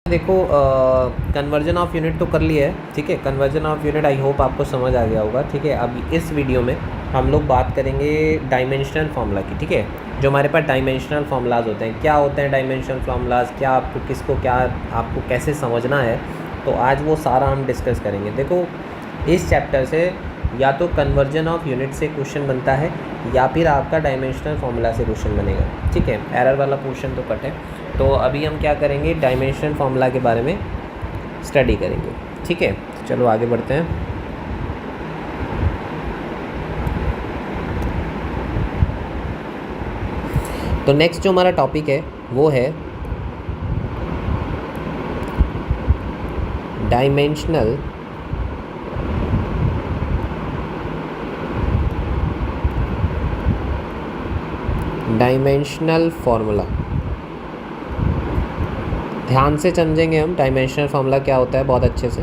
देखो conversion of unit तो कर लिया है, ठीक है। Conversion of unit I hope आपको समझ आ गया होगा, ठीक है। अब इस वीडियो में हम लोग बात करेंगे डायमेंशनल फार्मूला की, ठीक है। जो हमारे पास डायमेंशनल फार्मूलाज होते हैं, क्या होते हैं डायमेंशनल फार्मूलाज, क्या आपको किसको क्या आपको कैसे समझना है, तो आज वो सारा हम डिस्कस करेंगे। देखो इस चैप्टर से या तो कन्वर्जन ऑफ यूनिट से क्वेश्चन बनता है या फिर आपका डायमेंशनल फार्मूला से क्वेश्चन बनेगा, ठीक है। एरर वाला पोर्शन तो कट है। तो अभी हम क्या करेंगे, डायमेंशनल फार्मूला के बारे में स्टडी करेंगे, ठीक है। तो चलो आगे बढ़ते हैं। तो नेक्स्ट जो हमारा टॉपिक है वो है डायमेंशनल फार्मूला। ध्यान से समझेंगे हम डायमेंशनल फार्मूला क्या होता है बहुत अच्छे से।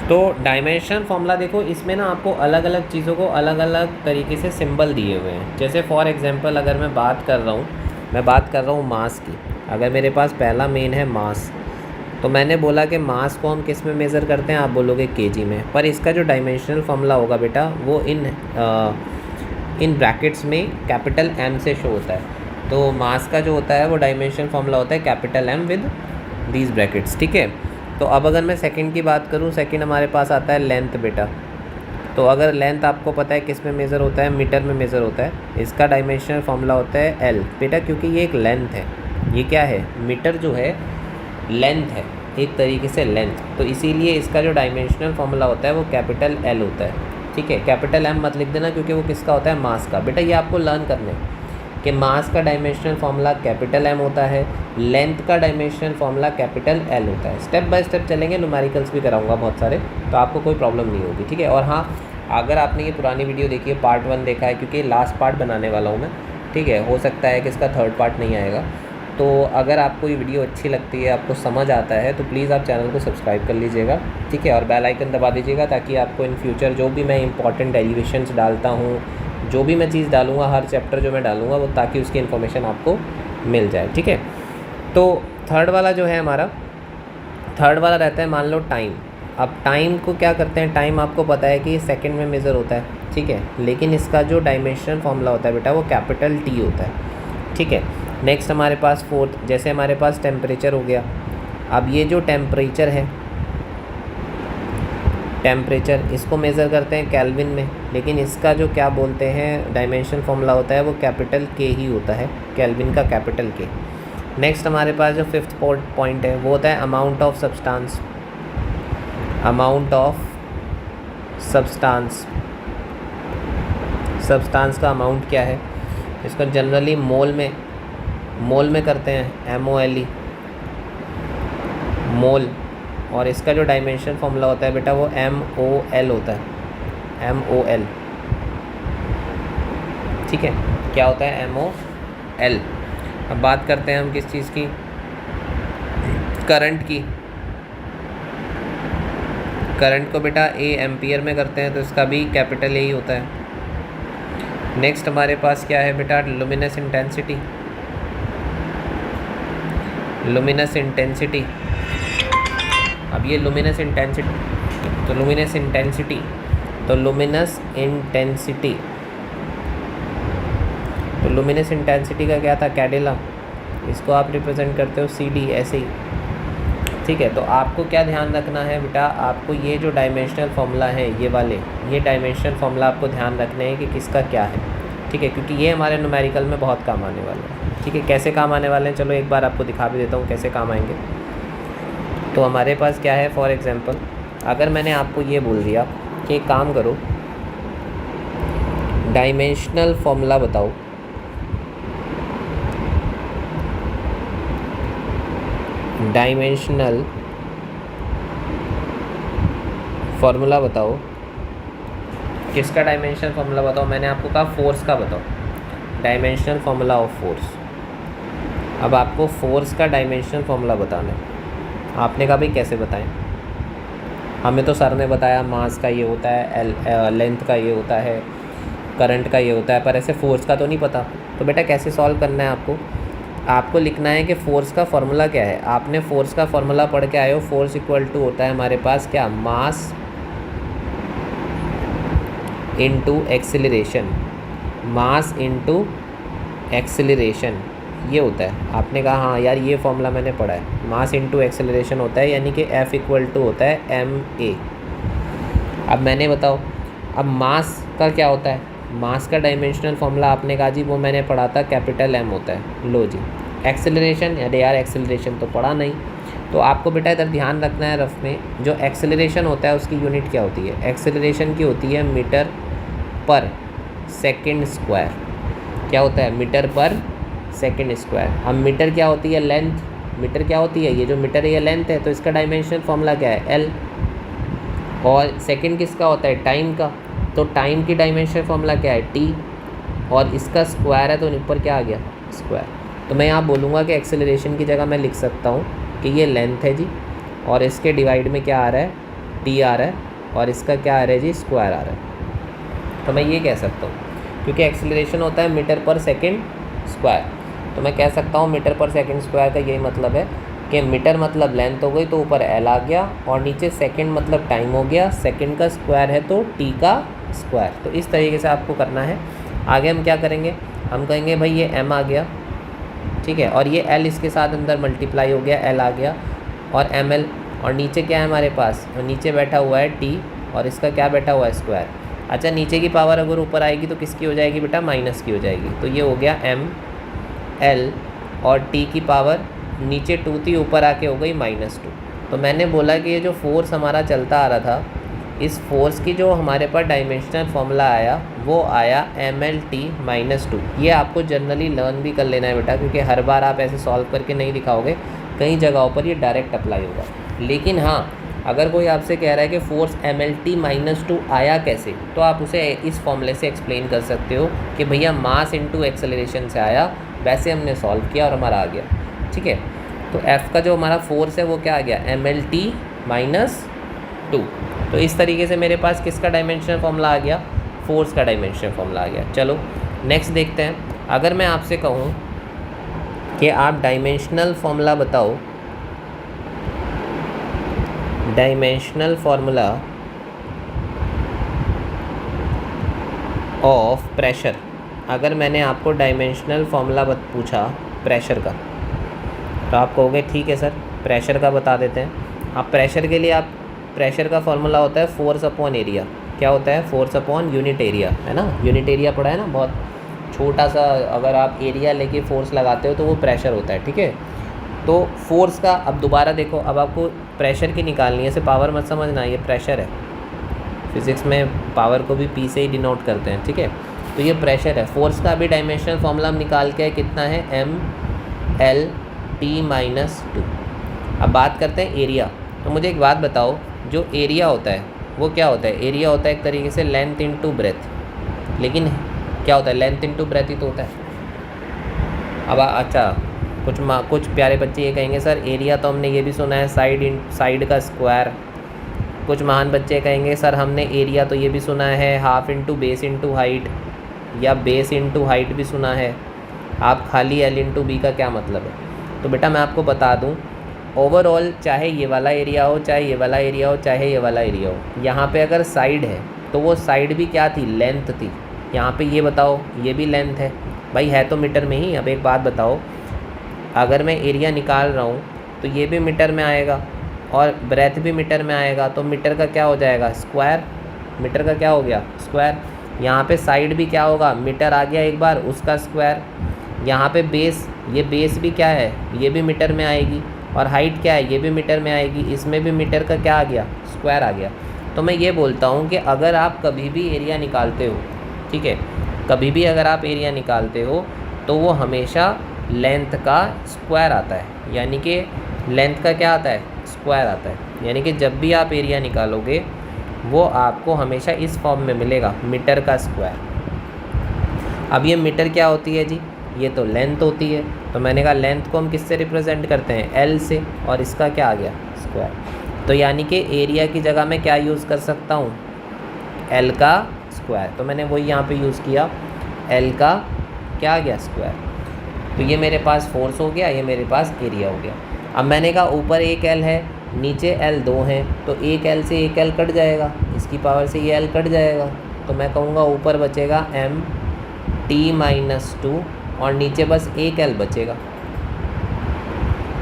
तो डायमेंशनल फार्मूला देखो, इसमें ना आपको अलग अलग चीज़ों को अलग अलग तरीके से सिंबल दिए हुए हैं। जैसे फॉर एग्जांपल अगर मैं बात कर रहा हूँ मास की। अगर मेरे पास पहला मेन है मास, तो मैंने बोला कि मास को हम किस में मेज़र करते हैं, आप बोलोगे केजी में। पर इसका जो डायमेंशनल फार्मूला होगा बेटा वो इन ब्रैकेट्स में कैपिटल एम से शो होता है। तो मास का जो होता है वो डायमेंशनल फार्मूला होता है capital M with these brackets, ठीक है। तो अब अगर मैं सेकंड की बात करूँ, सेकंड हमारे पास आता है लेंथ बेटा। तो अगर लेंथ आपको पता है किस में मेज़र होता है, मीटर में मेज़र होता है। इसका डायमेंशनल फार्मूला होता है एल बेटा, क्योंकि ये एक लेंथ है। ये क्या है, मीटर जो है लेंथ है, एक तरीके से लेंथ। तो इसीलिए इसका जो डायमेंशनल फार्मूला होता है वो कैपिटल एल होता है, ठीक है। कैपिटल एम मत लिख देना क्योंकि वो किसका होता है, मास का। बेटा ये आपको लर्न करना है कि मास का डायमेंशनल फार्मूला कैपिटल एम होता है, लेंथ का डायमेंशनल फार्मूला कैपिटल एल होता है। स्टेप बाय स्टेप चलेंगे, न्यूमेरिकल्स भी कराऊंगा बहुत सारे, तो आपको कोई प्रॉब्लम नहीं होगी, ठीक है। और हाँ, अगर आपने ये पुरानी वीडियो देखी है, पार्ट 1 देखा है, क्योंकि लास्ट पार्ट बनाने वाला हूँ मैं, ठीक है। हो सकता है कि इसका थर्ड पार्ट नहीं आएगा। तो अगर आपको ये वीडियो अच्छी लगती है, आपको समझ आता है, तो प्लीज़ आप चैनल को सब्सक्राइब कर लीजिएगा, ठीक है। और बेल आइकन दबा दीजिएगा ताकि आपको इन फ्यूचर जो भी मैं इंपॉर्टेंट डेरिवेशंस डालता हूँ, जो भी मैं चीज़ डालूँगा, हर चैप्टर जो मैं डालूँगा वो ताकि उसकी इन्फॉर्मेशन आपको मिल जाए, ठीक है। तो थर्ड वाला जो है हमारा, थर्ड वाला रहता है मान लो टाइम। अब टाइम को क्या करते हैं, टाइम आपको पता है कि सेकंड में मेज़र होता है, ठीक है। लेकिन इसका जो डायमेंशनल फार्मूला होता है बेटा वो कैपिटल टी होता है, ठीक है। नेक्स्ट हमारे पास फोर्थ, जैसे हमारे पास टेम्परेचर हो गया। अब ये जो टेम्परेचर है, टेम्परेचर इसको मेज़र करते हैं केल्विन में, लेकिन इसका जो क्या बोलते हैं डायमेंशनल फार्मूला होता है वो कैपिटल के ही होता है, केल्विन का कैपिटल के। नेक्स्ट हमारे पास जो फिफ्थ पॉइंट है वो होता है amount of substance. Amount of substance, substance का अमाउंट क्या है, इसको जनरली मोल में करते हैं, MOLE मोल। और इसका जो डायमेंशनल फार्मूला होता है बेटा वो MOL होता है, MOL, ठीक है। क्या होता है, MOL। अब बात करते हैं हम किस चीज़ की, करंट की। करंट को बेटा A एम्पियर में करते हैं, तो इसका भी कैपिटल A ही होता है। नेक्स्ट हमारे पास क्या है बेटा, लुमिनस इंटेंसिटी। लुमिनस इंटेंसिटी, अब ये लुमिनस इंटेंसिटी, तो लुमिनस इंटेंसिटी, तो लुमिनस इंटेंसिटी, तो लुमिनस इंटेंसिटी का क्या था, कैडेला। इसको आप रिप्रेजेंट करते हो CD, ऐसे ही, ठीक है। तो आपको क्या ध्यान रखना है बेटा, आपको ये जो डायमेंशनल फार्मूला है ये वाले, ये डायमेंशनल फार्मूला आपको ध्यान रखने हैं कि किसका क्या है, ठीक है। क्योंकि ये हमारे न्यूमेरिकल में बहुत काम आने वाले हैं, ठीक है। कैसे काम आने वाले हैं, चलो एक बार आपको दिखा भी देता हूँ कैसे काम आएंगे। तो हमारे पास क्या है, फॉर एग्जांपल अगर मैंने आपको ये बोल दिया कि एक काम करो, डायमेंशनल फार्मूला बताओ, डायमेंशनल फार्मूला बताओ, किसका डायमेंशनल फार्मूला बताओ। मैंने आपको कहा फोर्स का बताओ, डायमेंशनल फार्मूला ऑफ फोर्स। अब आपको फोर्स का डायमेंशनल फार्मूला बताना है। आपने कहा भाई कैसे बताएं, हमें तो सर ने बताया मास का ये होता है, लेंथ का ये होता है, करंट का ये होता है, पर ऐसे फोर्स का तो नहीं पता। तो बेटा कैसे सॉल्व करना है आपको, आपको लिखना है कि फोर्स का फॉर्मूला क्या है। आपने फोर्स का फॉर्मूला पढ़ के आए हो। फोर्स इक्वल टू होता है हमारे पास क्या, mass into acceleration, mass into acceleration ये होता है। आपने कहा हाँ यार ये फॉर्मूला मैंने पढ़ा है, मास इनटू एक्सेलरेशन होता है, यानी कि F इक्वल टू होता है ma। अब मैंने बताओ, अब मास का क्या होता है, मास का डायमेंशनल फॉर्मूला आपने कहा जी वो मैंने पढ़ा था, कैपिटल M होता है। लो जी, एक्सेलरेशन, अरे यार एक्सेलरेशन तो पढ़ा नहीं, तो आपको बेटा इधर ध्यान रखना है रफ में, जो एक्सेलरेशन होता है उसकी यूनिट क्या होती है, एक्सेलरेशन की होती है मीटर पर सेकेंड स्क्वायर। क्या होता है, मीटर पर सेकेंड स्क्वायर। अब मीटर क्या होती है, लेंथ, मीटर क्या होती है, ये जो मीटर है ये लेंथ है, तो इसका डायमेंशनल फॉर्मूला क्या है, L। और सेकेंड किसका होता है, टाइम का, तो टाइम की डायमेंशनल फॉर्मूला क्या है, T। और इसका स्क्वायर है तो ऊपर क्या आ गया, स्क्वायर। तो मैं यहाँ बोलूँगा कि एक्सेलरेशन की जगह मैं लिख सकता हूँ कि ये लेंथ है जी, और इसके डिवाइड में क्या आ रहा है, T आ रहा है, और इसका क्या आ रहा है जी, स्क्वायर आ रहा है। तो मैं ये कह सकता हूँ, क्योंकि एक्सेलरेशन होता है मीटर पर सेकेंड स्क्वायर, तो मैं कह सकता हूँ मीटर पर सेकेंड स्क्वायर का यही मतलब है कि मीटर मतलब लेंथ हो गई तो ऊपर L आ गया, और नीचे सेकंड मतलब टाइम हो गया, सेकंड का स्क्वायर है तो T का स्क्वायर। तो इस तरीके से आपको करना है। आगे हम क्या करेंगे, हम कहेंगे भाई ये M आ गया, ठीक है, और ये L इसके साथ अंदर मल्टीप्लाई हो गया, L आ गया, और ML, और नीचे क्या है हमारे पास, और नीचे बैठा हुआ है T, और इसका क्या बैठा हुआ है, स्क्वायर। अच्छा, नीचे की पावर अगर ऊपर आएगी तो किसकी हो जाएगी बेटा, माइनस की हो जाएगी। तो ये हो गया ML, और T की पावर नीचे 2 थी, ऊपर आके हो गई -2। तो मैंने बोला कि ये जो फोर्स हमारा चलता आ रहा था, इस फोर्स की जो हमारे पास डायमेंशनल फॉर्मूला आया वो आया MLT -2। ये आपको जनरली लर्न भी कर लेना है बेटा, क्योंकि हर बार आप ऐसे सॉल्व करके नहीं दिखाओगे, कई जगहों पर ये डायरेक्ट अप्लाई होगा। लेकिन हाँ, अगर कोई आपसे कह रहा है कि फोर्स MLT -2 आया कैसे, तो आप उसे इस फॉर्मूले से एक्सप्लेन कर सकते हो कि भैया मास इनटू एक्सेलरेशन से आया, वैसे हमने सॉल्व किया और हमारा आ गया। ठीक है, तो F का जो हमारा फोर्स है वो क्या आ गया, MLT -2। तो इस तरीके से मेरे पास किसका डायमेंशनल फॉर्मूला आ गया, फोर्स का डायमेंशनल फॉर्मूला आ गया। चलो नेक्स्ट देखते हैं। अगर मैं आपसे कहूँ कि आप डायमेंशनल फॉर्मूला बताओ, डायमेंशनल फॉर्मूला ऑफ प्रेशर, अगर मैंने आपको डायमेंशनल फॉर्मूला पूछा प्रेशर का, तो आप कहोगे ठीक है सर प्रेशर का बता देते हैं। आप प्रेशर के लिए, आप प्रेशर का फॉर्मूला होता है फोर्स अपॉन एरिया। क्या होता है, फोर्स अपॉन यूनिट एरिया, है ना, यूनिट एरिया पढ़ा है ना, बहुत छोटा सा अगर आप एरिया लेके फोर्स लगाते हो तो वो प्रेशर होता है। ठीक है, तो फोर्स का अब दोबारा देखो, अब आपको प्रेशर की निकालनी है, इसे पावर मत समझना, ये प्रेशर है। फिज़िक्स में पावर को भी P से ही डिनोट करते हैं। ठीक है, तो ये प्रेशर है। फोर्स का अभी डायमेंशनल फॉर्मूला हम निकाल के कितना है, MLT -2। अब बात करते हैं एरिया। तो मुझे एक बात बताओ, जो एरिया होता है वो क्या होता है, एरिया होता है एक तरीके से लेंथ इनटू ब्रेथ। लेकिन क्या होता है, लेंथ इनटू ब्रेथ ही तो होता है। अब अच्छा, कुछ प्यारे बच्चे ये कहेंगे सर एरिया तो हमने ये भी सुना है साइड का स्क्वायर। कुछ महान बच्चे कहेंगे सर हमने एरिया तो ये भी सुना है half into base into height, या बेस इंटू हाइट भी सुना है। आप खाली L इंटू B का क्या मतलब है। तो बेटा मैं आपको बता दूं, ओवरऑल चाहे ये वाला एरिया हो, चाहे ये वाला एरिया हो, चाहे ये वाला एरिया हो, यहाँ पे अगर साइड है तो वो साइड भी क्या थी, लेंथ थी। यहाँ पे ये बताओ, ये भी लेंथ है भाई, है तो मीटर में ही। अब एक बात बताओ, अगर मैं एरिया निकाल रहा हूँ तो ये भी मीटर में आएगा और ब्रेथ भी मीटर में आएगा, तो मीटर का क्या हो जाएगा, स्क्वायर। मीटर का क्या हो गया, स्क्वायर। यहाँ पे साइड भी क्या होगा, मीटर आ गया एक बार, उसका स्क्वायर। यहाँ पे बेस, ये बेस भी क्या है, ये भी मीटर में आएगी, और हाइट क्या है, ये भी मीटर में आएगी, इसमें भी मीटर का क्या आ गया, स्क्वायर आ गया। तो मैं ये बोलता हूँ कि अगर आप कभी भी एरिया निकालते हो, ठीक है, कभी भी अगर आप एरिया निकालते हो तो वो हमेशा लेंथ का स्क्वायर आता है, यानी कि लेंथ का क्या आता है, स्क्वायर आता है। यानी कि जब भी आप एरिया निकालोगे वो आपको हमेशा इस फॉर्म में मिलेगा, मीटर का स्क्वायर। अब ये मीटर क्या होती है जी, ये तो लेंथ होती है। तो मैंने कहा लेंथ को हम किससे रिप्रेजेंट करते हैं, L से, और इसका क्या आ गया, स्क्वायर। तो यानी कि एरिया की जगह मैं क्या यूज़ कर सकता हूँ, L का स्क्वायर। तो मैंने वही यहाँ पे यूज़ किया, L का क्या आ गया, स्क्वायर। तो ये मेरे पास फोर्स हो गया, ये मेरे पास एरिया हो गया। अब मैंने कहा ऊपर एक एल है, नीचे एल 2 हैं, तो एक एल से एक एल कट जाएगा, इसकी पावर से ये एल कट जाएगा, तो मैं कहूँगा ऊपर बचेगा एम टी माइनस 2 और नीचे बस एक एल बचेगा।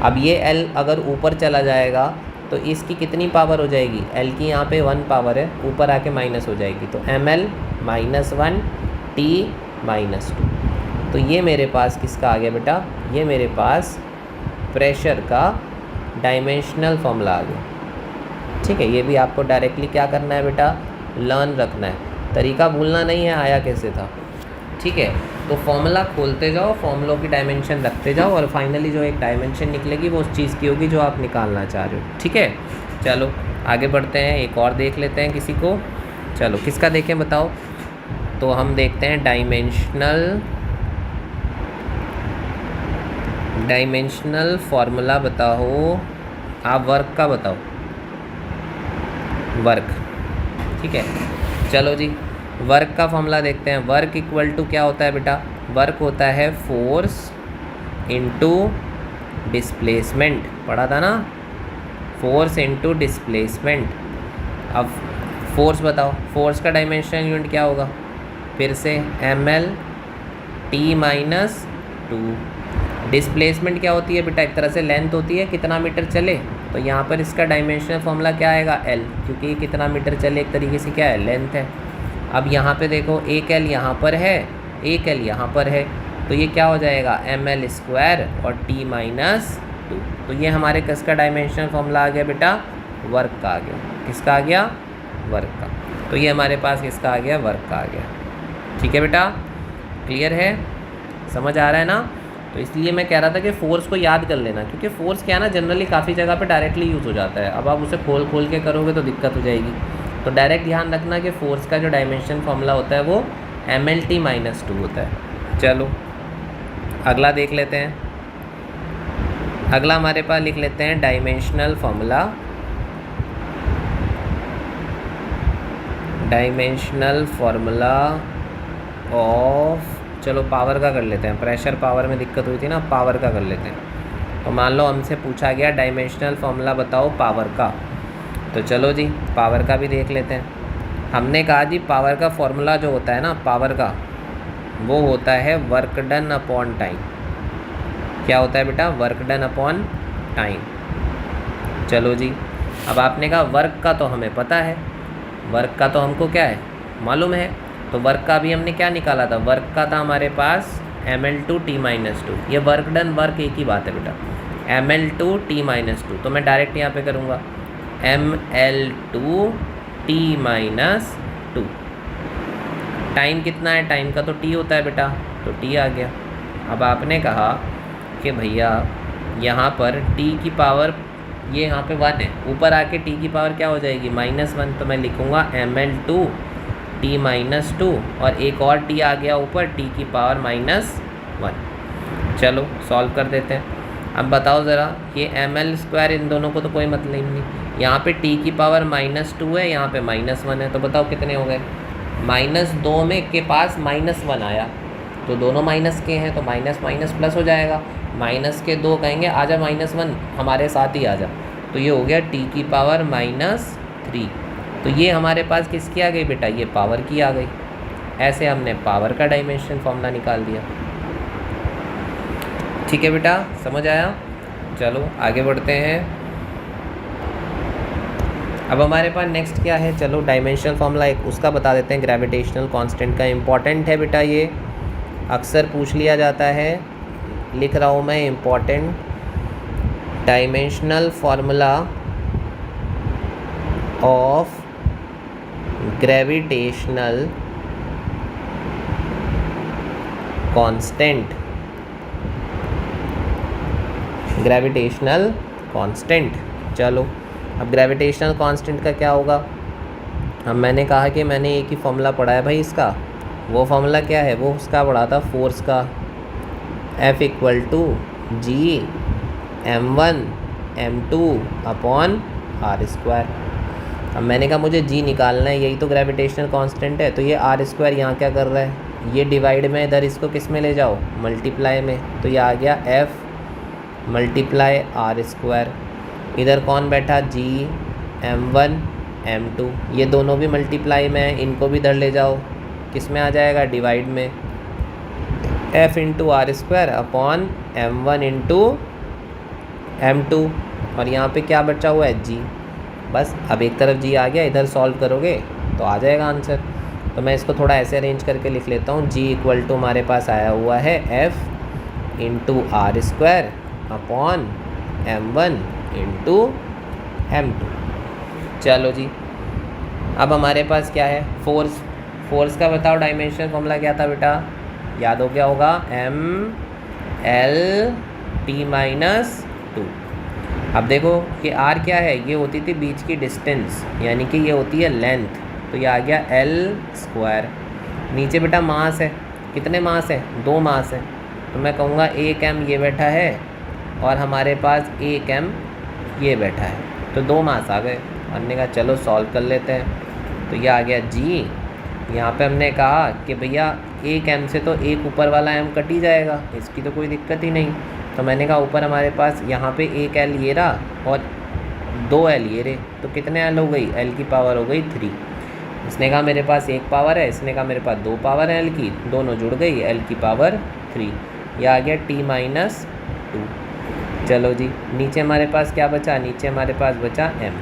अब ये एल अगर ऊपर चला जाएगा तो इसकी कितनी पावर हो जाएगी, एल की यहाँ पे 1 पावर है, ऊपर आके माइनस हो जाएगी, तो M L minus 1 T minus 2। तो ये मेरे पास किसका आ गया बेटा, ये मेरे पास प्रेशर का डायमेंशनल फॉर्मूला आ गया। ठीक है, ये भी आपको डायरेक्टली क्या करना है बेटा, लर्न रखना है, तरीका भूलना नहीं है आया कैसे था। ठीक है, तो फॉर्मूला खोलते जाओ, फॉर्मूलों की डायमेंशन रखते जाओ और फाइनली जो एक डायमेंशन निकलेगी वो उस चीज़ की होगी जो आप निकालना चाह रहे हो। ठीक है, चलो आगे बढ़ते हैं, एक और देख लेते हैं किसी को। चलो किसका देखें बताओ, तो हम देखते हैं डायमेंशनल फॉर्मूला बताओ, आप वर्क का बताओ, वर्क। ठीक है, चलो जी वर्क का फॉर्मूला देखते हैं। वर्क इक्वल टू क्या होता है बेटा, वर्क होता है फोर्स इनटू डिस्प्लेसमेंट, पढ़ा था ना, फोर्स इनटू डिस्प्लेसमेंट। अब फोर्स बताओ, फोर्स का डायमेंशन यूनिट क्या होगा, फिर से M L T minus 2। Displacement क्या होती है बेटा, एक तरह से लेंथ होती है, कितना मीटर चले, तो यहाँ पर इसका डायमेंशनल फॉर्मूला क्या आएगा, एल, क्योंकि कितना मीटर चले एक तरीके से क्या है, लेंथ है। अब यहाँ पे देखो एक एल यहाँ पर है, एक एल यहाँ पर है, तो ये क्या हो जाएगा, एम एल स्क्वायर और टी माइनस 2। तो ये हमारे किसका डायमेंशनल फॉर्मूला आ गया बेटा, वर्क का आ गया। किसका आ गया, वर्क का। तो ये हमारे पास किसका आ गया, वर्क का आ गया। ठीक है बेटा, क्लियर है, समझ आ रहा है ना। तो इसलिए मैं कह रहा था कि फ़ोर्स को याद कर लेना, क्योंकि फ़ोर्स क्या है ना, जनरली काफ़ी जगह पे डायरेक्टली यूज़ हो जाता है, अब आप उसे खोल के करोगे तो दिक्कत हो जाएगी। तो डायरेक्ट ध्यान रखना कि फ़ोर्स का जो डायमेंशन फॉर्मूला होता है वो एम एल टी माइनस 2 होता है। चलो अगला देख लेते हैं। अगला हमारे पास लिख लेते हैं dimensional formula, dimensional formula of, चलो पावर का कर लेते हैं, प्रेशर पावर में दिक्कत हुई थी ना, पावर का कर लेते हैं। तो मान लो हमसे पूछा गया डायमेंशनल फॉर्मूला बताओ पावर का, तो चलो जी पावर का भी देख लेते हैं। हमने कहा जी पावर का फॉर्मूला जो होता है ना, पावर का, वो होता है वर्क डन अपॉन टाइम। क्या होता है बेटा, वर्क डन अपॉन टाइम। चलो जी, अब आपने कहा वर्क का तो हमें पता है, वर्क का तो हमको क्या है, मालूम है, तो वर्क का भी हमने क्या निकाला था, वर्क का था हमारे पास M L two T minus 2। ये वर्क डन वर्क एक ही बात है बेटा, M L two T minus 2। तो मैं डायरेक्ट यहाँ पे करूँगा M L two T minus 2। Time कितना है, टाइम का तो टी होता है बेटा, तो टी आ गया। अब आपने कहा कि भैया यहाँ पर टी की पावर, ये यहाँ पे 1 है, ऊपर आके टी की पावर क्या हो जाएगी, -1, तो मैं लिखूँगा M L two T minus 2 और एक और टी आ गया ऊपर, टी की पावर -1। चलो सॉल्व कर देते हैं। अब बताओ ज़रा, ये एम एल स्क्वायर इन दोनों को तो कोई मतलब नहीं, यहाँ पे टी की पावर -2 है, यहाँ पे -1 है, तो बताओ कितने हो गए, -2 में के पास -1 आया, तो दोनों माइनस के हैं, तो माइनस माइनस प्लस हो जाएगा, माइनस के 2 कहेंगे आजा -1 हमारे साथ ही आजा, तो ये हो गया टी की पावर -3। तो ये हमारे पास किसकी आ गई बेटा, ये पावर की आ गई। ऐसे हमने पावर का डायमेंशन फॉर्मूला निकाल दिया। ठीक है बेटा, समझ आया। चलो आगे बढ़ते हैं। अब हमारे पास नेक्स्ट क्या है, चलो डायमेंशनल फॉर्मूला एक उसका बता देते हैं, ग्रेविटेशनल कांस्टेंट का। इम्पॉर्टेंट है बेटा, ये अक्सर पूछ लिया जाता है, लिख रहा हूँ मैं, important dimensional formula of gravitational constant, gravitational constant. चलो अब ग्रेविटेशनल कांस्टेंट का क्या होगा, अब मैंने कहा कि मैंने एक ही फॉर्मूला पढ़ा है भाई इसका, वो फॉर्मूला क्या है, वो उसका पढ़ा था फोर्स का, F equal to G m1 m2 upon R square. अब मैंने कहा मुझे जी निकालना है, यही तो ग्रेविटेशनल कांस्टेंट है, तो ये आर स्क्वायर यहाँ क्या कर रहा है, ये डिवाइड में इधर इसको किस में ले जाओ, मल्टीप्लाई में, तो ये आ गया एफ मल्टीप्लाई आर स्क्वायर। इधर कौन बैठा, जी m1 m2, ये दोनों भी मल्टीप्लाई में है, इनको भी इधर ले जाओ, किस में आ जाएगा, डिवाइड में, f into R square upon m1 into m2। और यहाँ पे क्या बचा हुआ है, जी। बस अब एक तरफ जी आ गया, इधर सॉल्व करोगे तो आ जाएगा आंसर। तो मैं इसको थोड़ा ऐसे अरेंज करके लिख लेता हूँ। जी इक्वल टू हमारे पास आया हुआ है f into R square upon m1 into m2। चलो जी, अब हमारे पास क्या है, फोर्स। फोर्स का बताओ डायमेंशन फॉर्मूला क्या था बेटा, याद हो गया होगा, m/L/T-2। अब देखो ये r क्या है, ये होती थी बीच की डिस्टेंस, यानी कि ये होती है लेंथ, तो ये आ गया L²। नीचे बेटा मास है, कितने मास है, 2 मास है, तो मैं कहूँगा 1 m ये बैठा है और हमारे पास 1 m ये बैठा है, तो 2 मास आ गए। हमने कहा चलो सॉल्व कर लेते हैं, तो ये आ गया जी। यहाँ पे हमने कहा कि भैया 1 m से तो एक ऊपर वाला m कट ही जाएगा, इसकी तो कोई दिक्कत ही नहीं। तो मैंने कहा ऊपर हमारे पास यहाँ पे 1 l ये रहा और 2 l ये रहे, तो कितने l हो गई, l की पावर हो गई 3। इसने कहा मेरे पास 1 पावर है, इसने कहा मेरे पास 2 पावर है l की, दोनों जुड़ गई, l की पावर 3। यह आ गया T-2। चलो जी, नीचे हमारे पास क्या बचा, नीचे हमारे पास बचा m।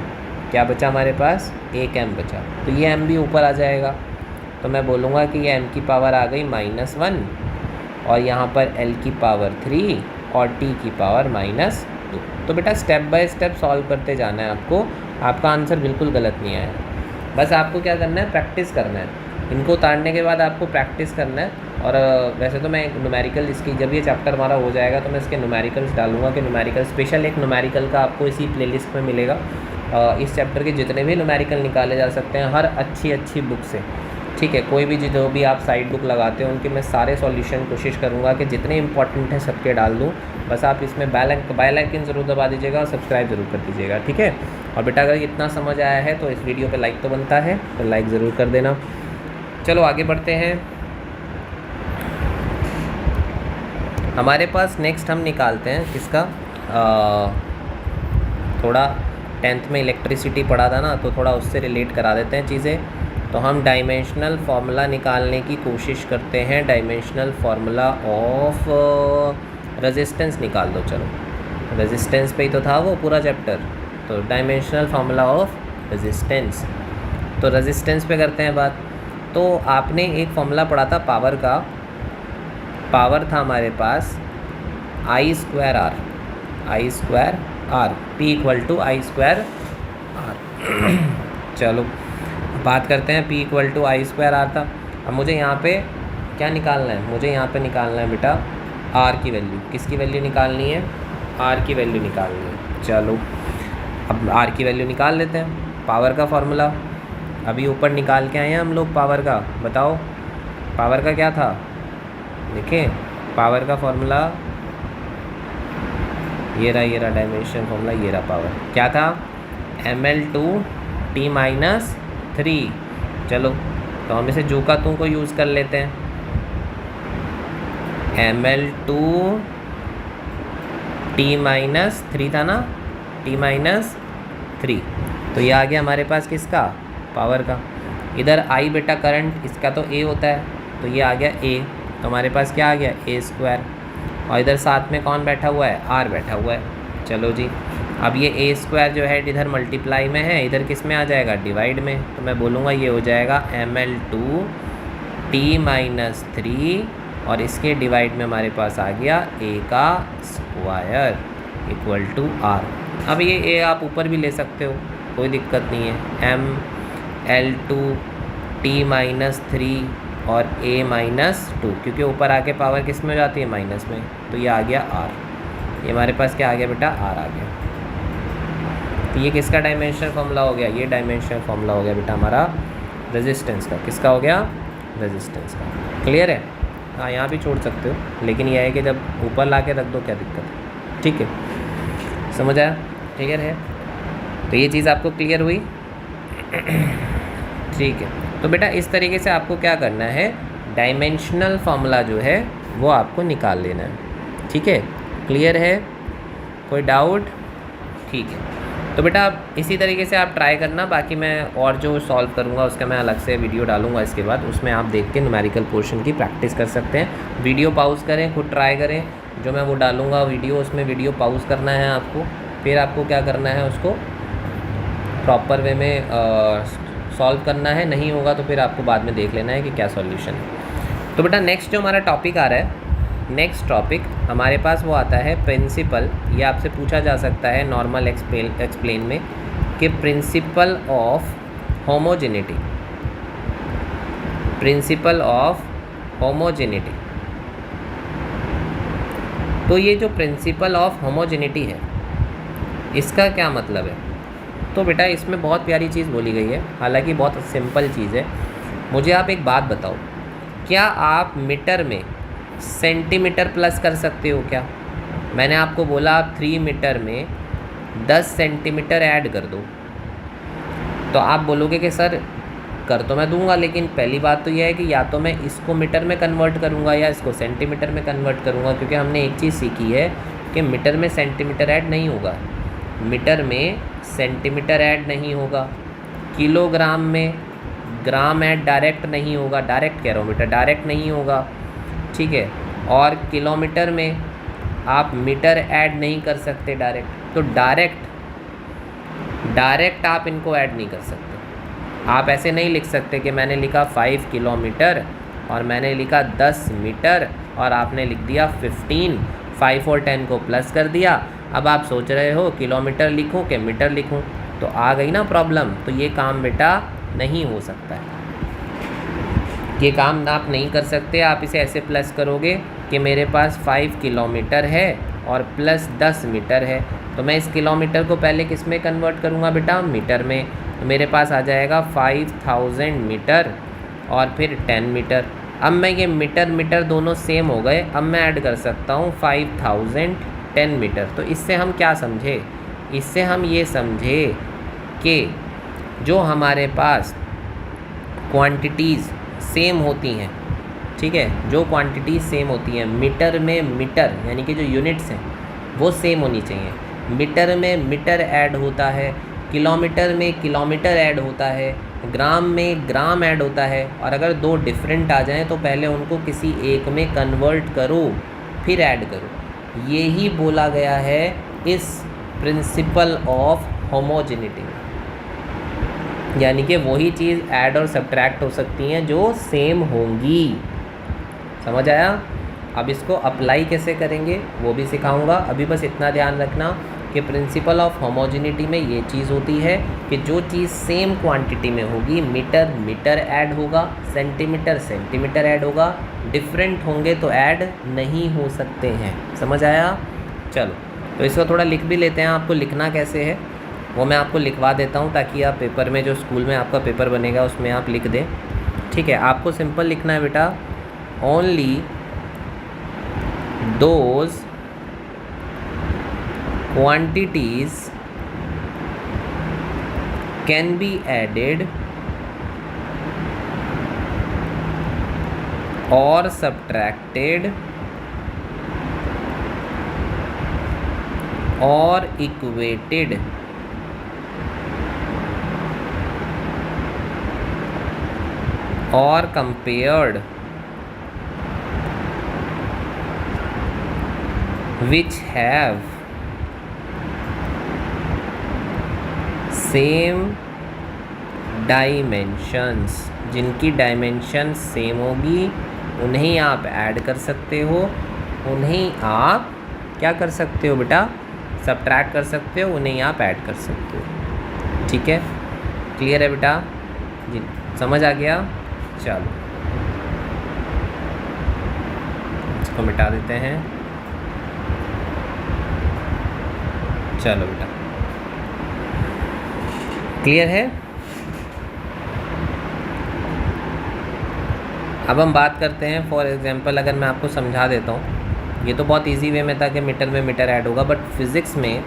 क्या बचा हमारे पास, 1 m बचा, तो ये m भी ऊपर आ जाएगा। तो मैं बोलूँगा कि ये m की पावर आ गई -1 और यहाँ पर l की पावर 3 और t की पावर -2। तो बेटा स्टेप बाय स्टेप सॉल्व करते जाना है आपको, आपका आंसर बिल्कुल गलत नहीं आया। बस आपको क्या करना है, प्रैक्टिस करना है। इनको उतारने के बाद आपको प्रैक्टिस करना है। और वैसे तो मैं एक न्यूमेरिकल, इसकी जब ये चैप्टर हमारा हो जाएगा तो मैं इसके न्यूमेरिकल्स डालूंगा, कि न्यूमेरिकल स्पेशल एक न्यूमेरिकल का आपको इसी प्लेलिस्ट में मिलेगा। इस चैप्टर के जितने भी न्यूमेरिकल निकाले जा सकते हैं हर अच्छी बुक से, ठीक है, कोई भी जो भी आप साइड बुक लगाते हो उनके मैं सारे सॉल्यूशन कोशिश करूँगा कि जितने इंपॉर्टेंट हैं सबके डाल दूँ। बस आप इसमें बेल आइकन ज़रूर दबा दीजिएगा और सब्सक्राइब ज़रूर कर दीजिएगा, ठीक है। और बेटा अगर इतना समझ आया है तो इस वीडियो पे लाइक तो बनता है, तो लाइक ज़रूर कर देना। चलो आगे बढ़ते हैं। हमारे पास नेक्स्ट हम निकालते हैं किसका, थोड़ा 10th में इलेक्ट्रिसिटी पढ़ा था ना, तो थोड़ा उससे रिलेट करा देते हैं चीज़ें। तो हम डायमेंशनल फार्मूला निकालने की कोशिश करते हैं। डायमेंशनल फार्मूला ऑफ रेजिस्टेंस निकाल दो। चलो, रेजिस्टेंस पे ही तो था वो पूरा चैप्टर, तो डायमेंशनल फार्मूला ऑफ रेजिस्टेंस। तो रेजिस्टेंस पे करते हैं बात। तो आपने एक फार्मूला पढ़ा था पावर का, पावर था हमारे पास I²R, P = I²R। चलो बात करते हैं, P = I²R था। अब मुझे यहाँ पे क्या निकालना है, मुझे यहाँ पे निकालना है बेटा R की वैल्यू। किसकी वैल्यू निकालनी है, R की वैल्यू निकालनी है। चलो अब R की वैल्यू निकाल लेते हैं। पावर का फार्मूला अभी ऊपर निकाल के आए हैं हम लोग पावर का। बताओ पावर का क्या था, देखिए पावर का फार्मूला ये रहा डायमेंशन फार्मूला, ये रहा पावर क्या था, mL/T-3। चलो तो हम इसे जू का तू को यूज़ कर लेते हैं। mL/T-3 था ना, T-3, तो ये आ गया हमारे पास किसका, पावर का। इधर I बेटा करंट, इसका तो A होता है, तो ये आ गया A, तो हमारे पास क्या आ गया A²। और इधर साथ में कौन बैठा हुआ है, R बैठा हुआ है। चलो जी, अब ये A² जो है इधर मल्टीप्लाई में है, इधर किस में आ जाएगा, डिवाइड में। तो मैं बोलूँगा ये हो जाएगा mL/T-3 और इसके डिवाइड में हमारे पास आ गया A² = R। अब ये A आप ऊपर भी ले सकते हो, कोई दिक्कत नहीं है। mL/T-3 और A-2, क्योंकि ऊपर आके पावर किस में हो जाती है, माइनस में, तो ये आ गया R। ये हमारे पास क्या आ गया बेटा, R आ गया। तो ये किसका डायमेंशनल फार्मूला हो गया, ये डायमेंशनल फार्मूला हो गया बेटा हमारा रेजिस्टेंस का। किसका हो गया, रेजिस्टेंस का। क्लियर है, हाँ यहाँ भी छोड़ सकते हो, लेकिन यह है कि जब ऊपर ला के रख दो क्या दिक्कत है, ठीक है, समझ आया, क्लियर है। तो ये चीज़ आपको क्लियर हुई, ठीक है। तो बेटा इस तरीके से आपको क्या करना है, डायमेंशनल फॉर्मूला जो है वो आपको निकाल लेना है। ठीक है, क्लियर है? कोई डाउट? ठीक है, तो बेटा आप इसी तरीके से आप ट्राई करना। बाकी मैं और जो सॉल्व करूँगा उसका मैं अलग से वीडियो डालूँगा इसके बाद, उसमें आप देख के न्यूमेरिकल पोर्शन की प्रैक्टिस कर सकते हैं। वीडियो पॉज करें, खुद ट्राई करें। जो मैं वो डालूँगा वीडियो, उसमें वीडियो पॉज करना है आपको, फिर आपको क्या करना है, उसको प्रॉपर वे में सॉल्व करना है। नहीं होगा तो फिर आपको बाद में देख लेना है कि क्या सॉल्यूशन है। तो बेटा नेक्स्ट जो हमारा टॉपिक आ रहा है, नेक्स्ट टॉपिक हमारे पास वो आता है प्रिंसिपल। ये आपसे पूछा जा सकता है नॉर्मल एक्सप्लेन में कि principle of homogeneity, principle of homogeneity. तो ये जो प्रिंसिपल ऑफ होमोजेनिटी है, इसका क्या मतलब है? तो बेटा इसमें बहुत प्यारी चीज़ बोली गई है, हालांकि बहुत सिंपल चीज़ है। मुझे आप एक बात बताओ, क्या आप मीटर में सेंटीमीटर प्लस कर सकते हो क्या? मैंने आपको बोला आप 3 मीटर में 10 सेंटीमीटर ऐड कर दो, तो आप बोलोगे कि सर कर तो मैं दूंगा, लेकिन पहली बात तो यह है कि या तो मैं इसको मीटर में कन्वर्ट करूंगा या इसको सेंटीमीटर में कन्वर्ट करूंगा, क्योंकि हमने एक चीज़ सीखी है कि मीटर में सेंटीमीटर ऐड नहीं होगा, मीटर में सेंटीमीटर ऐड नहीं होगा, किलोग्राम में ग्राम ऐड डायरेक्ट नहीं होगा, डायरेक्ट कह रहा हूँ बेटा, डायरेक्ट नहीं होगा। ठीक है, और किलोमीटर में आप मीटर ऐड नहीं कर सकते डायरेक्ट, तो डायरेक्ट आप इनको ऐड नहीं कर सकते। आप ऐसे नहीं लिख सकते कि मैंने लिखा 5 किलोमीटर और मैंने लिखा 10 मीटर और आपने लिख दिया 15, 5 और 10 को प्लस कर दिया। अब आप सोच रहे हो किलोमीटर लिखूं कि मीटर लिखूं, तो आ गई ना प्रॉब्लम। तो ये काम बेटा नहीं हो सकता है, ये काम आप नहीं कर सकते। आप इसे ऐसे प्लस करोगे कि मेरे पास 5 किलोमीटर है और प्लस 10 मीटर है, तो मैं इस किलोमीटर को पहले किस में कन्वर्ट करूँगा बेटा? मीटर में। तो मेरे पास आ जाएगा 5000 मीटर और फिर 10 मीटर। अब मैं ये मीटर दोनों सेम हो गए, अब मैं ऐड कर सकता हूँ 5000 10 मीटर। तो इससे हम क्या समझे? इससे हम ये समझे कि जो हमारे पास क्वांटिटीज़ सेम होती हैं, ठीक है, जो क्वांटिटीज़ सेम होती हैं, मीटर में मीटर यानी कि जो यूनिट्स हैं वो सेम होनी चाहिए। मीटर में मीटर ऐड होता है, किलोमीटर में किलोमीटर ऐड होता है, ग्राम में ग्राम ऐड होता है। और अगर दो डिफरेंट आ जाएं तो पहले उनको किसी एक में कन्वर्ट करो फिर ऐड करो। यही बोला गया है इस प्रिंसिपल ऑफ होमोजेनिटी में, यानी कि वही चीज़ ऐड और सब्ट्रैक्ट हो सकती हैं जो सेम होंगी। समझ आया? अब इसको अप्लाई कैसे करेंगे वो भी सिखाऊंगा। अभी बस इतना ध्यान रखना कि प्रिंसिपल ऑफ होमोजेनिटी में ये चीज़ होती है कि जो चीज़ सेम क्वांटिटी में होगी, मीटर मीटर ऐड होगा, सेंटीमीटर सेंटीमीटर ऐड होगा, डिफरेंट होंगे तो ऐड नहीं हो सकते हैं। समझ आया? चलो तो इसको थोड़ा लिख भी लेते हैं। आपको लिखना कैसे है वो मैं आपको लिखवा देता हूँ, ताकि आप पेपर में, जो स्कूल में आपका पेपर बनेगा उसमें आप लिख दें। ठीक है, आपको सिंपल लिखना है बेटा, only those quantities can be added or subtracted or equated or compared which have same dimensions, जिनकी डायमेंशन सेम होगी उन्हें आप ऐड कर सकते हो, उन्हें आप क्या कर सकते हो बेटा? सब्ट्रैक्ट कर सकते हो, उन्हें आप ऐड कर सकते हो। ठीक है, क्लियर है बेटा जी? समझ आ गया? चलो इसको मिटा देते हैं। चलो बेटा क्लियर है? अब हम बात करते हैं, फॉर एग्जांपल अगर मैं आपको समझा देता हूँ, ये तो बहुत इजी वे में था कि मीटर में मीटर ऐड होगा, बट फिज़िक्स में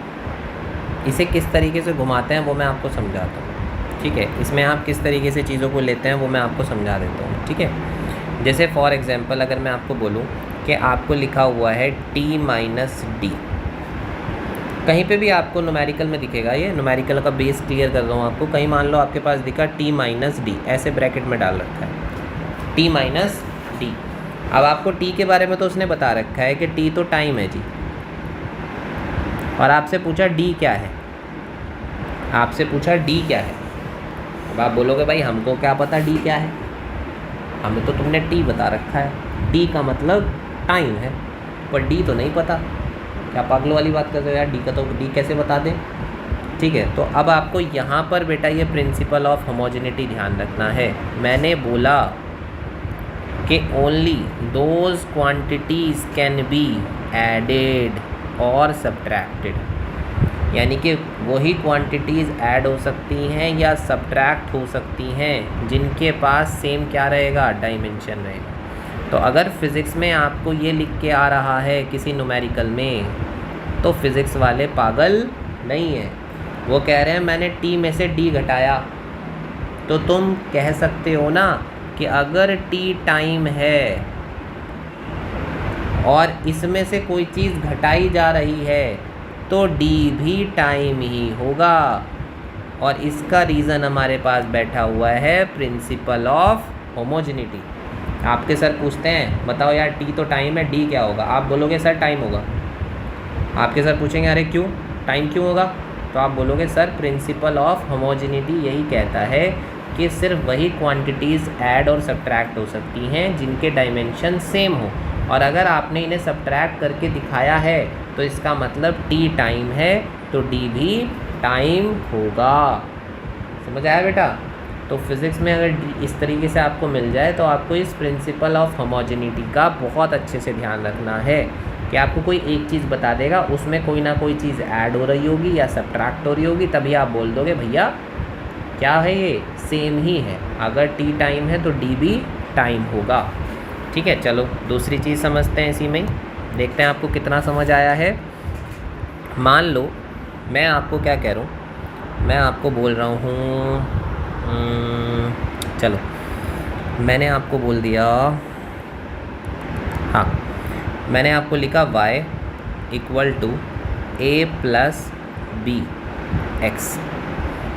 इसे किस तरीके से घुमाते हैं वो मैं आपको समझाता हूँ। ठीक है, इसमें आप किस तरीके से चीज़ों को लेते हैं वो मैं आपको समझा देता हूँ। ठीक है, जैसे फॉर एग्जांपल अगर मैं आपको बोलूँ कि आपको लिखा हुआ है t माइनस डी, कहीं पे भी आपको न्यूमेरिकल में दिखेगा, ये न्यूमेरिकल का बेस क्लियर कर रहा हूँ आपको, कहीं मान लो आपके पास दिखा t माइनस डी, ऐसे ब्रैकेट में डाल रखा है t माइनस डी। अब आपको t के बारे में तो उसने बता रखा है कि t तो टाइम है जी, और आपसे पूछा d क्या है, आपसे पूछा d क्या है। अब आप बोलोगे भाई हमको क्या पता d क्या है, हमें तो तुमने t बता रखा है, d का मतलब टाइम है, पर d तो नहीं पता। क्या पागलों वाली बात कर रहे हो यार, डी का तो डी कैसे बता दें। ठीक है, तो अब आपको यहाँ पर बेटा ये प्रिंसिपल ऑफ होमोजेनिटी ध्यान रखना है। मैंने बोला कि only those quantities can be added और सब्ट्रैक्टेड, यानी कि वही क्वांटिटीज़ ऐड हो सकती हैं या सब्ट्रैक्ट हो सकती हैं जिनके पास सेम क्या रहेगा, डायमेंशन रहेगा। तो अगर फिज़िक्स में आपको ये लिख के आ रहा है किसी न्यूमेरिकल में, तो फिज़िक्स वाले पागल नहीं है। वो कह रहे हैं मैंने टी में से डी घटाया, तो तुम कह सकते हो ना कि अगर टी टाइम है और इसमें से कोई चीज़ घटाई जा रही है तो डी भी टाइम ही होगा। और इसका रीज़न हमारे पास बैठा हुआ है प्रिंसिपल ऑफ होमोजेनिटी। आपके सर पूछते हैं बताओ यार टी तो टाइम है, डी क्या होगा, आप बोलोगे सर टाइम होगा। आपके सर पूछेंगे अरे क्यों, टाइम क्यों होगा, तो आप बोलोगे सर प्रिंसिपल ऑफ होमोजेनिटी यही कहता है कि सिर्फ वही क्वांटिटीज़ ऐड और सब्ट्रैक्ट हो सकती हैं जिनके डायमेंशन सेम हो, और अगर आपने इन्हें सब्ट्रैक्ट करके दिखाया है तो इसका मतलब टी टाइम है तो डी भी टाइम होगा। समझ आया बेटा। तो फिज़िक्स में अगर इस तरीके से आपको मिल जाए तो आपको इस प्रिंसिपल ऑफ होमोजेनिटी का बहुत अच्छे से ध्यान रखना है कि आपको कोई एक चीज़ बता देगा, उसमें कोई ना कोई चीज़ ऐड हो रही होगी या सब्ट्रैक्ट हो रही होगी, तभी आप बोल दोगे भैया क्या है ये, सेम ही है। अगर टी टाइम है तो डी भी टाइम होगा। ठीक है, चलो दूसरी चीज़ समझते हैं इसी में ही, देखते हैं आपको कितना समझ आया है। मान लो मैं आपको क्या कह रहा हूँ, मैं आपको बोल रहा हूँ चलो मैंने आपको बोल दिया, हाँ मैंने आपको लिखा y equal to a plus B X.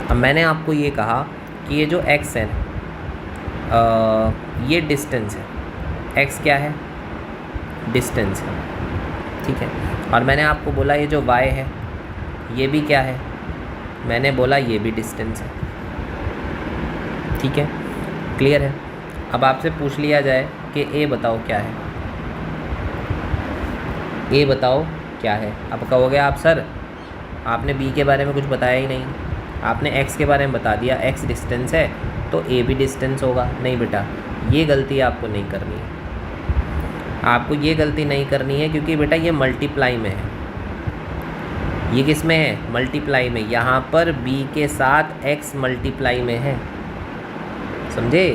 अब मैंने आपको ये कहा कि ये जो x है ये डिस्टेंस है, x क्या है, डिस्टेंस है। ठीक है, और मैंने आपको बोला ये जो y है ये भी क्या है, मैंने बोला ये भी डिस्टेंस है। ठीक है, क्लियर है। अब आपसे पूछ लिया जाए कि a बताओ क्या है, a बताओ क्या है। अब कहोगे आप सर आपने b के बारे में कुछ बताया ही नहीं, आपने x के बारे में बता दिया, x डिस्टेंस है तो a भी डिस्टेंस होगा। नहीं बेटा, ये गलती आपको नहीं करनी है, आपको ये गलती नहीं करनी है क्योंकि बेटा ये मल्टीप्लाई में है। ये किस में है, मल्टीप्लाई में। यहाँ पर b के साथ x मल्टीप्लाई में है, समझे।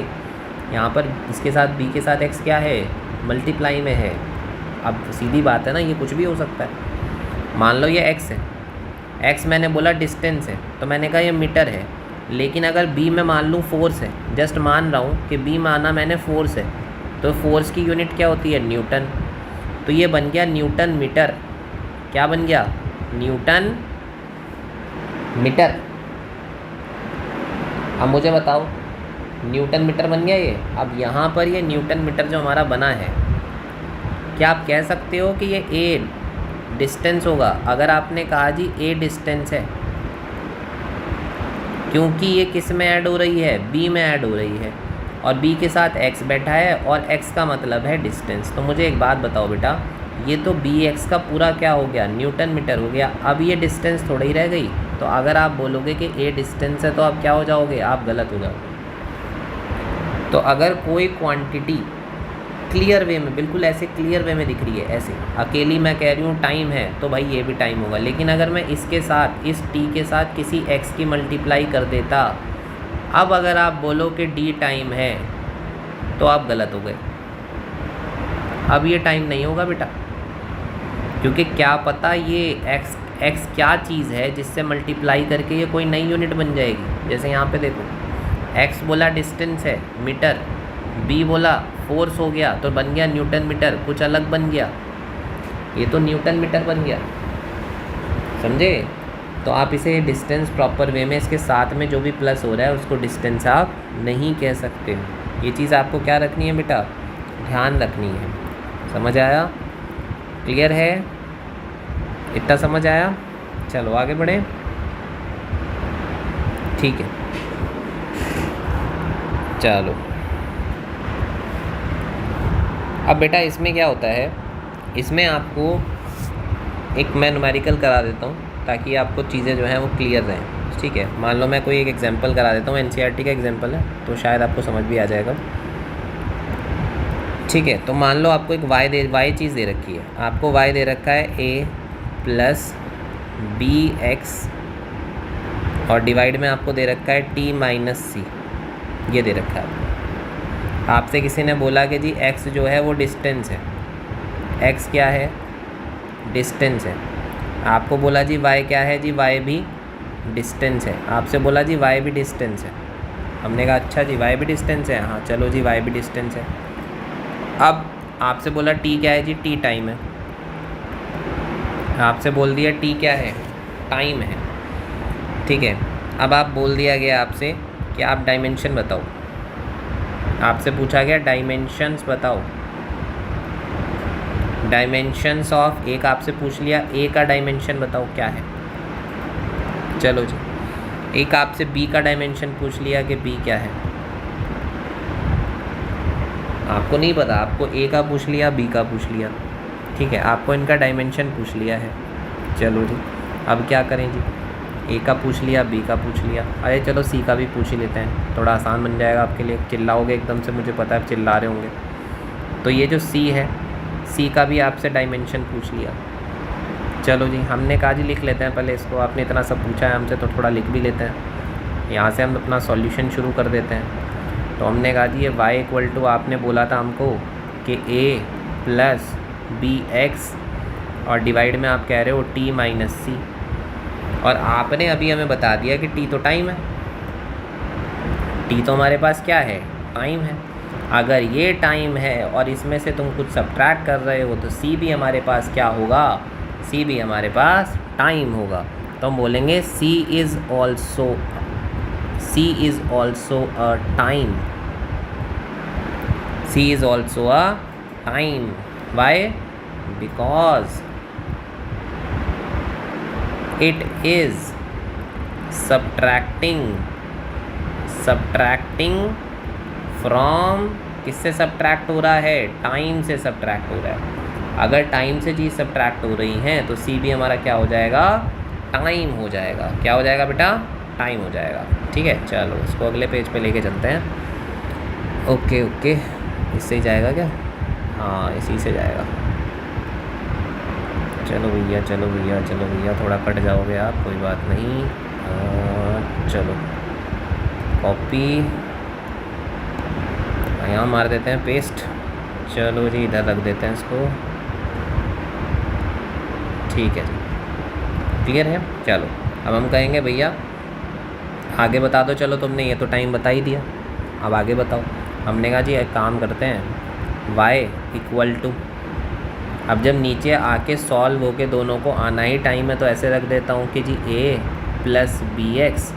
यहाँ पर इसके साथ b के साथ x क्या है, मल्टीप्लाई में है। अब सीधी बात है ना, ये कुछ भी हो सकता है। मान लो ये x है, x मैंने बोला डिस्टेंस है तो मैंने कहा ये मीटर है, लेकिन अगर b में मान लूँ फोर्स है, जस्ट मान रहा हूँ कि b माना मैंने फोर्स है, तो फोर्स की यूनिट क्या होती है, न्यूटन। तो ये बन गया न्यूटन मीटर। क्या बन गया, न्यूटन मीटर। अब मुझे बताओ न्यूटन मीटर बन गया ये। अब यहाँ पर ये न्यूटन मीटर जो हमारा बना है, क्या आप कह सकते हो कि ये a डिस्टेंस होगा। अगर आपने कहा जी a डिस्टेंस है, क्योंकि ये किस में ऐड हो रही है, b में ऐड हो रही है, और b के साथ x बैठा है और x का मतलब है डिस्टेंस। तो मुझे एक बात बताओ बेटा, ये तो bx का पूरा क्या हो गया, न्यूटन मीटर हो गया। अब ये डिस्टेंस थोड़ी ही रह गई। तो अगर आप बोलोगे कि a डिस्टेंस है तो आप क्या हो जाओगे, आप गलत हो जाओगे। तो अगर कोई क्वांटिटी क्लियर वे में, बिल्कुल ऐसे क्लियर वे में दिख रही है, ऐसे अकेली मैं कह रही हूँ टाइम है, तो भाई ये भी टाइम होगा। लेकिन अगर मैं इसके साथ, इस t के साथ किसी x की मल्टीप्लाई कर देता, अब अगर आप बोलो कि d टाइम है तो आप गलत हो गए। अब ये टाइम नहीं होगा बेटा, क्योंकि क्या पता ये x क्या चीज़ है जिससे मल्टीप्लाई करके ये कोई नई यूनिट बन जाएगी। जैसे यहाँ पे देखो, x बोला डिस्टेंस है मीटर, b बोला फोर्स हो गया तो बन गया न्यूटन मीटर, कुछ अलग बन गया, ये तो न्यूटन मीटर बन गया, समझे। तो आप इसे डिस्टेंस प्रॉपर वे में इसके साथ में जो भी प्लस हो रहा है उसको डिस्टेंस आप नहीं कह सकते हो। ये चीज़ आपको क्या रखनी है बेटा, ध्यान रखनी है। समझ आया, क्लियर है, इतना समझ आया। चलो आगे बढ़ें, ठीक है। चलो अब बेटा इसमें क्या होता है, इसमें आपको एक मैं न्यूमेरिकल करा देता हूँ ताकि आपको चीज़ें जो हैं वो क्लियर रहें, ठीक है। मान लो मैं कोई एक एग्जांपल करा देता हूँ, एनसीईआरटी का एग्जांपल है तो शायद आपको समझ भी आ जाएगा, ठीक है। तो मान लो आपको एक वाई चीज़ दे रखी है, आपको वाई दे रखा है a प्लस बी एक्स और डिवाइड में आपको दे रखा है t माइनस सी, ये दे रखा है। आपसे किसी ने बोला कि जी x जो है वो डिस्टेंस है, x क्या है, डिस्टेंस है। आपको बोला जी y क्या है, जी y भी डिस्टेंस है। आपसे बोला जी y भी डिस्टेंस है, हमने कहा अच्छा जी y भी डिस्टेंस है, हाँ चलो जी y भी डिस्टेंस है। अब आपसे बोला t क्या है, जी t टाइम है। आपसे बोल दिया t क्या है, टाइम है, ठीक है। अब आप बोल दिया गया आपसे कि आप डायमेंशन बताओ, आपसे पूछा गया डायमेंशंस बताओ, डायमेंशंस ऑफ, एक आपसे पूछ लिया a का डायमेंशन बताओ क्या है, चलो जी। एक आपसे b का डायमेंशन पूछ लिया कि b क्या है, आपको नहीं पता, आपको a का पूछ लिया, b का पूछ लिया, ठीक है। आपको इनका डायमेंशन पूछ लिया है, चलो जी। अब क्या करें जी, a का पूछ लिया, b का पूछ लिया, अरे चलो c का भी पूछ ही लेते हैं, थोड़ा आसान बन जाएगा आपके लिए। चिल्लाओगे एकदम से, मुझे पता है चिल्ला रहे होंगे। तो ये जो c है, c का भी आपसे डायमेंशन पूछ लिया, चलो जी। हमने कहा जी लिख लेते हैं पहले इसको, आपने इतना सब पूछा है हमसे तो थोड़ा लिख भी लेते हैं। यहाँ से हम अपना सॉल्यूशन शुरू कर देते हैं। तो हमने कहा जी ये y इक्वल टू, आपने बोला था हमको कि a प्लस बी एक्स और डिवाइड में आप कह रहे हो t माइनस सी, और आपने अभी हमें बता दिया कि t तो टाइम है, t तो हमारे पास क्या है, टाइम है। अगर ये टाइम है और इसमें से तुम कुछ सब्ट्रैक्ट कर रहे हो तो c भी हमारे पास क्या होगा, c भी हमारे पास टाइम होगा। तो हम बोलेंगे c is also a time, c is also a time. Why, because it is subtracting from, किससे सब्ट्रैक्ट हो रहा है, टाइम से सब्ट्रैक्ट हो रहा है। अगर टाइम से चीज़ सब्ट्रैक्ट हो रही हैं तो c भी हमारा क्या हो जाएगा, टाइम हो जाएगा। क्या हो जाएगा बेटा, टाइम हो जाएगा, ठीक है। चलो इसको अगले पेज पे लेके चलते हैं। ओके ओके, इससे ही जाएगा क्या, हाँ इसी से जाएगा। चलो भैया चलो भैया चलो भैया, थोड़ा कट जाओगे आप, कोई बात नहीं। चलो कॉपी यहाँ मार देते हैं, पेस्ट। चलो जी इधर रख देते हैं इसको, ठीक है जी, क्लियर है। चलो अब हम कहेंगे भैया आगे बता दो। चलो तुमने ये तो टाइम बता ही दिया, अब आगे बताओ। हमने कहा जी एक काम करते हैं, y इक्वल टू, अब जब नीचे आके सॉल्व होके दोनों को आना ही टाइम है तो ऐसे रख देता हूँ कि जी a प्लस बी एक्स,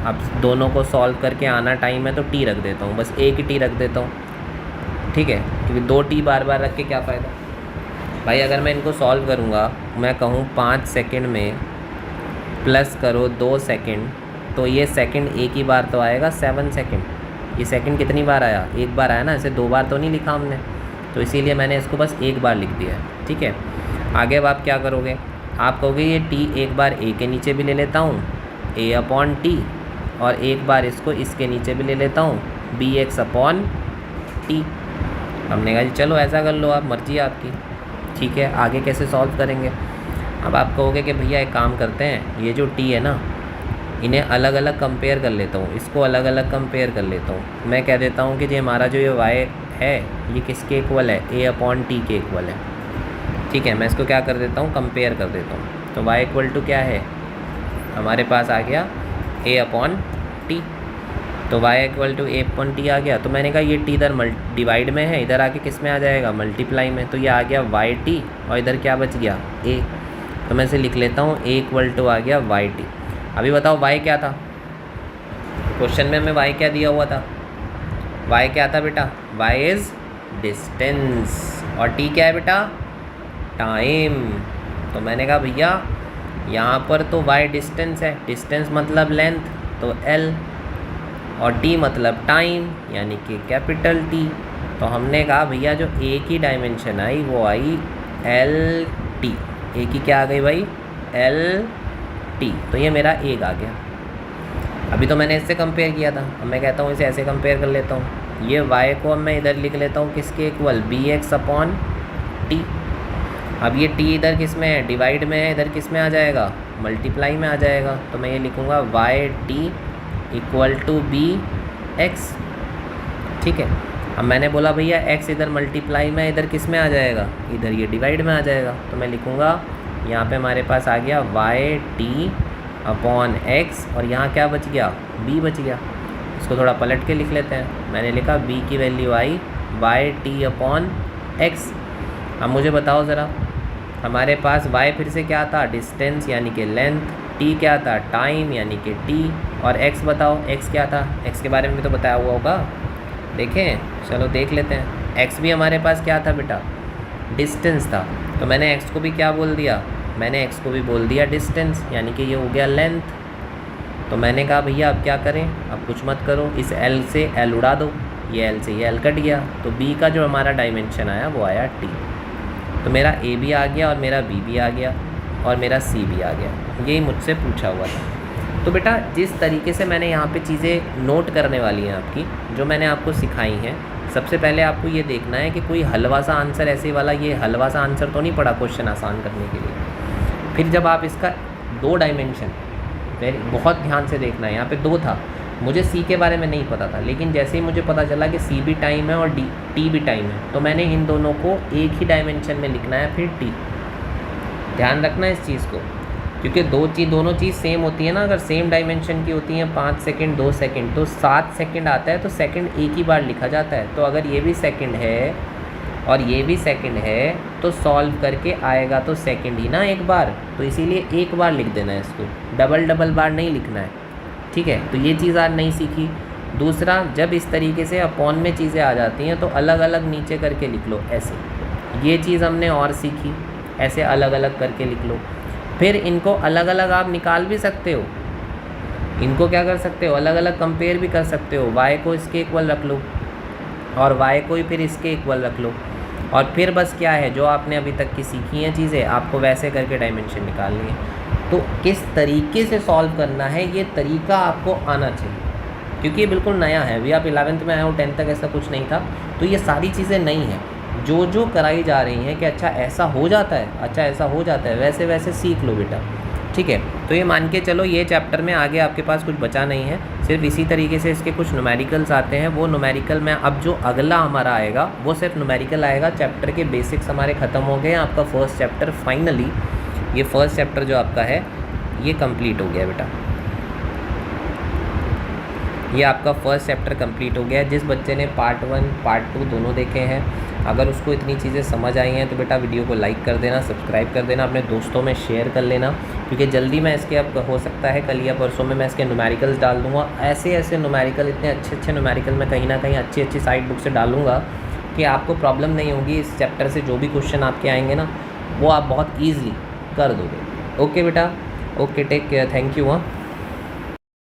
अब दोनों को सॉल्व करके आना टाइम है तो t रख देता हूँ, बस एक ही t रख देता हूँ, ठीक है। क्योंकि दो t बार बार रख के क्या फ़ायदा भाई। अगर मैं इनको सॉल्व करूँगा, मैं कहूँ 5 सेकंड में प्लस करो 2 सेकंड, तो ये सेकंड एक ही बार तो आएगा, 7 सेकंड। ये सेकंड कितनी बार आया, एक बार आया ना, इसे 2 बार तो नहीं लिखा हमने, तो इसीलिए मैंने इसको बस एक बार लिख दिया है, ठीक है। आगे अब आप क्या करोगे, आप कहोगे ये t एक बार a के नीचे भी ले लेता हूँ, a अपॉन टी, और एक बार इसको इसके नीचे भी ले लेता हूँ, बी एक्स अपॉन टी। हमने कहा जी चलो ऐसा कर लो, आप मर्जी आपकी, ठीक है। आगे कैसे सॉल्व करेंगे, अब आप कहोगे कि भैया एक काम करते हैं, ये जो t है ना, इन्हें अलग अलग कंपेयर कर लेता हूँ, इसको अलग अलग कंपेयर कर लेता हूँ। मैं कह देता हूँ कि जी हमारा जो ये y है ये किसके इक्वल है, a अपॉन टी के इक्वल है, ठीक है। मैं इसको क्या कर देता हूँ, कंपेयर कर देता हूँ। तो y इक्वल टू क्या है, हमारे पास आ गया a अपॉन टी, तो y equal to A upon T आ गया। तो मैंने कहा ये t इधर डिवाइड में है, इधर आके किस में आ जाएगा, मल्टीप्लाई में। तो ये आ गया वाई टी और इधर क्या बच गया, a। तो मैं इसे लिख लेता हूँ a इक्वल टू आ गया वाई टी। अभी बताओ y क्या था, क्वेश्चन में हमें y क्या दिया हुआ था, y क्या था बेटा, y इज़ डिस्टेंस और t क्या है बेटा, टाइम। तो मैंने कहा भैया यहाँ पर तो y डिस्टेंस है, डिस्टेंस मतलब लेंथ तो l, और t मतलब टाइम यानी कि कैपिटल T। तो हमने कहा भैया जो a की डायमेंशन आई वो आई एल टी, a की क्या आ गई भाई, एल टी। तो ये मेरा एक आ गया। अभी तो मैंने इससे कंपेयर किया था, अब मैं कहता हूँ इसे ऐसे कंपेयर कर लेता हूँ। ये y को अब मैं इधर लिख लेता हूँ किसके equal, B X upon T. अब ये t इधर किस में है, डिवाइड में है, इधर किस में आ जाएगा, मल्टीप्लाई में आ जाएगा। तो मैं ये लिखूँगा Y T equal to B X. ठीक है, अब मैंने बोला भैया x इधर मल्टीप्लाई में, इधर किस में आ जाएगा, इधर ये डिवाइड में आ जाएगा। तो मैं लिखूँगा यहाँ पे हमारे पास आ गया वाई टी अपॉन एक्स, और यहाँ क्या बच गया, b बच गया। इसको थोड़ा पलट के लिख लेते हैं। मैंने लिखा b की वैल्यू आई वाई टी अपॉन एक्स। अब मुझे बताओ ज़रा, हमारे पास y फिर से क्या था, डिस्टेंस यानी कि लेंथ, t क्या था, टाइम यानी कि t, और x बताओ x क्या था, x के बारे में भी तो बताया हुआ होगा, देखें, चलो देख लेते हैं। x भी हमारे पास क्या था बेटा, डिस्टेंस था। तो मैंने x को भी क्या बोल दिया, मैंने x को भी बोल दिया डिस्टेंस, यानी कि ये हो गया लेंथ। तो मैंने कहा भैया अब क्या करें, अब कुछ मत करो, इस l से l उड़ा दो, ये l से ये l कट गया। तो b का जो हमारा डायमेंशन आया वो आया t। तो मेरा a भी आ गया और मेरा b भी आ गया और मेरा c भी आ गया। यही मुझसे पूछा हुआ था। तो बेटा जिस तरीके से मैंने यहाँ पे चीज़ें नोट करने वाली हैं आपकी, जो मैंने आपको सिखाई हैं, सबसे पहले आपको ये देखना है कि कोई हलवा सा आंसर ऐसे वाला, ये हलवा सा आंसर तो नहीं पड़ा क्वेश्चन आसान करने के लिए। फिर जब आप इसका दो डायमेंशन, बहुत ध्यान से देखना है, यहाँ पे दो था, मुझे सी के बारे में नहीं पता था, लेकिन जैसे ही मुझे पता चला कि सी भी टाइम है और टी भी टाइम है, तो मैंने इन दोनों को एक ही डायमेंशन में लिखना है। फिर टी, ध्यान रखना इस चीज़ को, क्योंकि दोनों चीज़ सेम होती है ना, अगर सेम डायमेंशन की होती हैं, 5 सेकंड 2 सेकंड, तो 7 सेकंड आता है, तो सेकंड एक ही बार लिखा जाता है। तो अगर ये भी सेकंड है और ये भी सेकंड है, तो सॉल्व करके आएगा तो सेकंड ही ना एक बार, तो इसीलिए एक बार लिख देना है इसको, डबल बार नहीं लिखना है। ठीक है, तो ये चीज़ आज नहीं सीखी। दूसरा, जब इस तरीके से अपॉन में चीज़ें आ जाती हैं तो अलग अलग नीचे करके लिख लो ऐसे, ये चीज़ हमने और सीखी, ऐसे अलग अलग करके लिख लो। फिर इनको अलग अलग आप निकाल भी सकते हो, इनको क्या कर सकते हो, अलग अलग कंपेयर भी कर सकते हो। y को इसके इक्वल रख लो और y को ही फिर इसके इक्वल रख लो, और फिर बस क्या है, जो आपने अभी तक की सीखी हैं चीज़ें, आपको वैसे करके डायमेंशन निकालनी है। तो किस तरीके से सॉल्व करना है, ये तरीका आपको आना चाहिए, क्योंकि ये बिल्कुल नया है। अभी आप 11th में आए हो, 10th तक ऐसा कुछ नहीं था, तो ये सारी चीज़ें नई हैं जो कराई जा रही हैं कि अच्छा ऐसा हो जाता है, अच्छा ऐसा हो जाता है, वैसे वैसे सीख लो बेटा। ठीक है, तो ये मान के चलो ये चैप्टर में आगे आपके पास कुछ बचा नहीं है, सिर्फ इसी तरीके से इसके कुछ न्यूमेरिकल्स आते हैं। वो न्यूमेरिकल में अब जो अगला हमारा आएगा वो सिर्फ न्यूमेरिकल आएगा। चैप्टर के बेसिक्स हमारे ख़त्म हो गए हैं। आपका फर्स्ट चैप्टर फाइनली, ये फर्स्ट चैप्टर जो आपका है ये कंप्लीट हो गया बेटा, ये आपका फर्स्ट चैप्टर कंप्लीट हो गया है। जिस बच्चे ने पार्ट 1 पार्ट 2 दोनों देखे हैं, अगर उसको इतनी चीज़ें समझ आई हैं तो बेटा वीडियो को लाइक कर देना, सब्सक्राइब कर देना, अपने दोस्तों में शेयर कर लेना, क्योंकि जल्दी मैं इसके, अब हो सकता है कल या परसों में मैं इसके न्यूमेरिकल्स डाल दूँगा। ऐसे न्यूमेरिकल, इतने अच्छे न्यूमेरिकल मैं कहीं ना कहीं अच्छी साइट बुक से डालूँगा कि आपको प्रॉब्लम नहीं होगी। इस चैप्टर से जो भी क्वेश्चन आपके आएंगे ना, वो आप बहुत ईज़िली कर दोगे। ओके बेटा, okay, take care, thank you. हाँ।